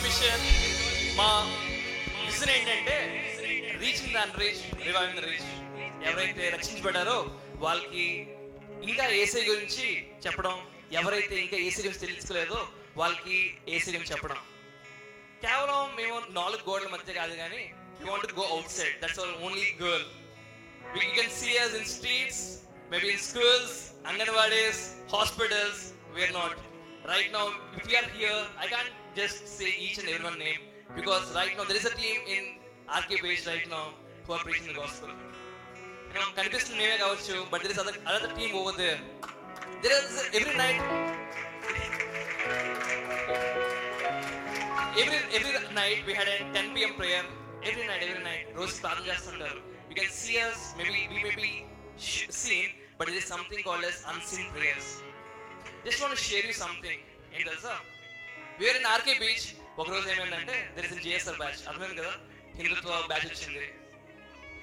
Vision. మా vision ఏంటంటే reaching the unreach, reviving the reach. ఎవరైతే రక్షించబడ్డారో వాళ్ళకి ఇంకా ఏసీ గురించి చెప్పడం, ఎవరైతే ఇంకా ఏసీ గురించి తెలుసుకోలేదో వాళ్ళకి ఏసీ గురించి చెప్పడం. కేవలం మేము 4 గోడల మధ్య కాదు కానీ we want to go outside. That's our only goal. You can see us in streets, maybe in schools, Anganwadis, hospitals. We are not. Right now, if we are here, I can't just say each and every one name because right now there is a team in RK Page right now who are preaching the gospel. You know, కనిపిస్తుంది మేమే కావచ్చు, but there is another team over there. There is every night we had a 10 p.m. prayer. Every night రోజు ప్రార్థన చేస్తుంటారు. You can see us, we may be seen, but there is something called as unseen prayers. Just want to share you something. ఏం తెలుసా, we are in RK Beach. ఒక రోజు ఏమైందంటే there is a JSR batch, అర్థమైంది కదా, హిందుత్వ batch వచ్చింది.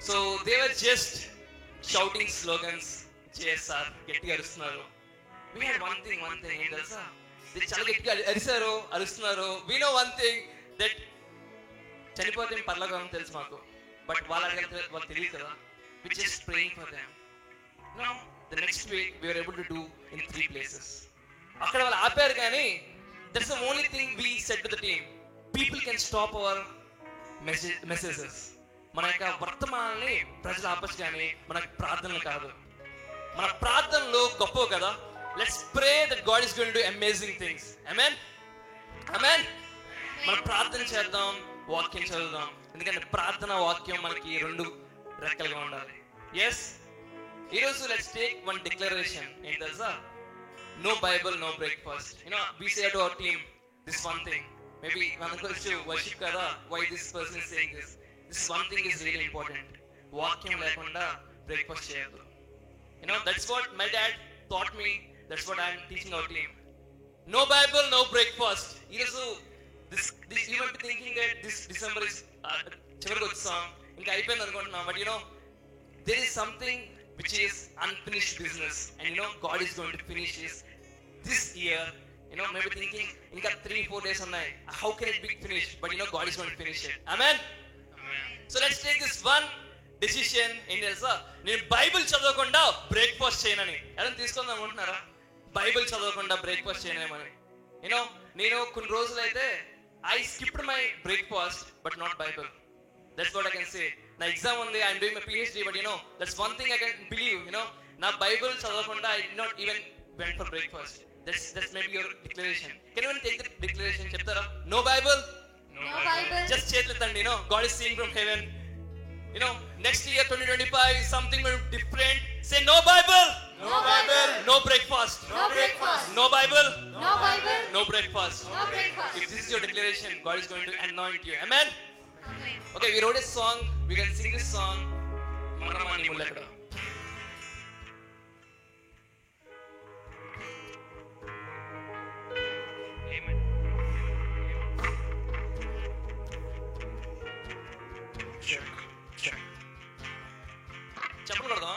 So they were just shouting slogans, JSR, గట్టిగా అరుస్తున్నారు. We had one thing, ఏం తెలుసా, చాలా గట్టిగా అరుస్తున్నారు. We know one thing, that చనిపోతే పర్లోకం తెలుసు మాకు, బట్ వాళ్ళు తెలియదు కదా. We just praying for them. Now the next week we were able to do in 3 places. అక్కడ వాళ్ళు ఆపారు కానీ that's the only thing we said to the team. People can stop our messages. మన యొక్క వర్తమానాన్ని ప్రజలు ఆపచ్చు కానీ మన ప్రార్థనలు కాదు. మన ప్రార్థనలు గొప్పవి కదా. Let's pray that God is going to do amazing things. Amen. మనం ప్రార్థన చేద్దాం, వాక్యం చదువుదాం. ఎందుకంటే ప్రార్థన వాక్యం మనకి 2 రెక్కలుగా ఉండాలి. ఎస్, ఈరోజు లెట్స్ టేక్ వన్ డిక్లరేషన్. ఏంటి తెలుసా, no Bible, no breakfast. We say to our team this one thing. Maybe మనం కొంచెం వర్షిప్ కదా, why this person is saying this. This one thing is really important. వాక్యం లేకుండా breakfast చేయొద్దు. That's what my dad taught me. That's what I am teaching our team. No Bible, no breakfast. ఈరోజు this you might be thinking that this December is చివరికి వచ్చాం, ఇంకా అయిపోయింది అనుకుంటున్నాం. But there is something which is unfinished business, and God is going to finish this year. Maybe thinking ఇంకా 3-4 days ఉన్నాయి, how can it be finished? But God is going to finish it. Amen. So let's take this one decision. ఏం తెలుసా, నేను Bible చదవకుండా breakfast చేయనని. ఎవరైనా తీసుకుందాం అనుకుంటున్నారా? బైబిల్ చదవకుండా బ్రేక్ఫాస్ట్ చేయనేమని. నేను కొన్ని రోజులు అయితే I skipped my breakfast but not Bible. That's what I can say. నా ఎగ్జామ్ ఉంది, I'm doing my PhD, but that's one thing I can believe. నా బైబిల్ చదవకుండా I did not even went for breakfast. That's maybe your declaration. Can you take the declaration? చెప్తారా? No Bible, no Bible. Just చేతులెత్తండి. God is seeing from heaven. Next year 2025 is something different. Say no Bible, no Bible, no breakfast, no breakfast, no Bible, no Bible, no breakfast. no breakfast. If this is your declaration, God is going to anoint you. Amen. Amen. Okay, we wrote a song. We can sing this song. Manamani Mullakada. Amen. Check. చెప్పకూడదా?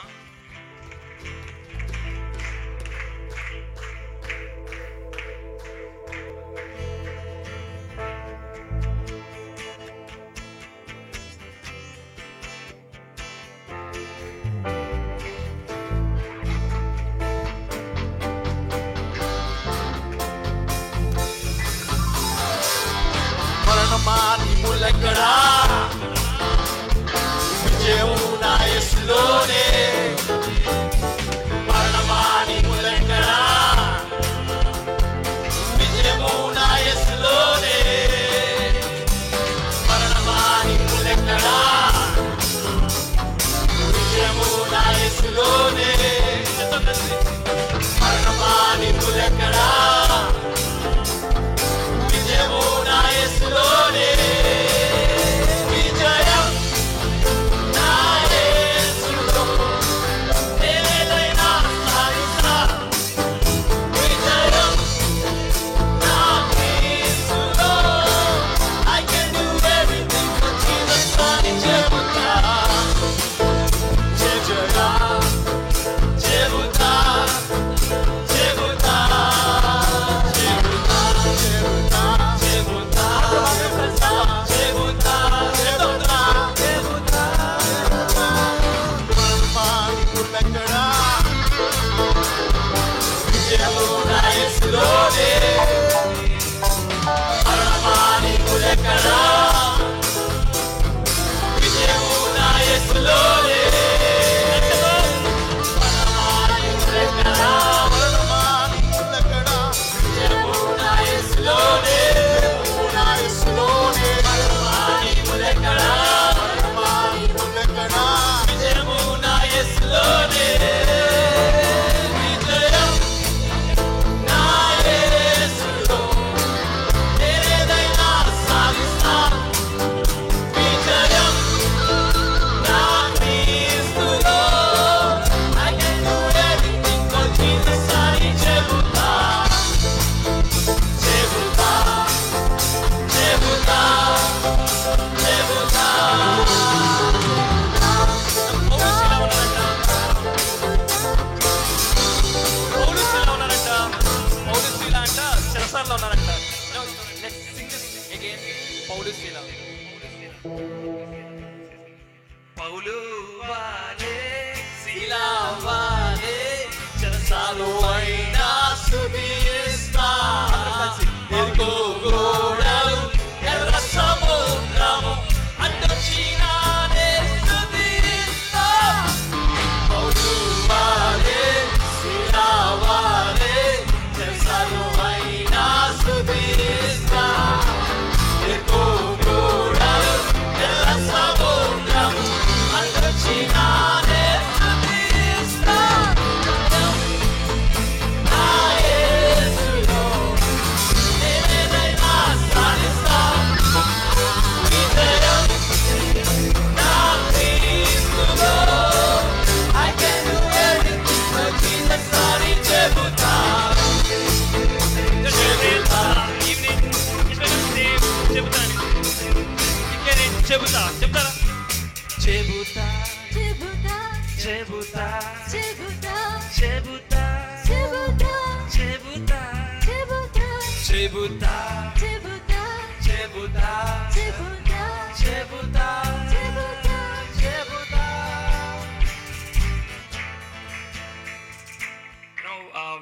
చెబుతా చెబుతా చెబుతా చెబుతా చెబుతా చెబుతా చెబుతా.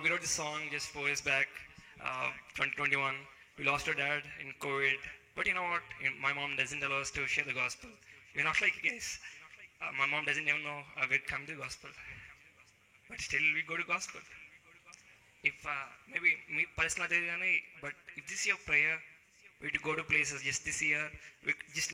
We wrote this song just 4 years back, 2021. We lost our dad in COVID. But you know what? My mom doesn't allow us to share the gospel. We're not like you guys. My mom doesn't even know we'd come to the gospel. But still we go to gospel. If maybe me personally, but if this is your prayer, we to go to places just this year, we just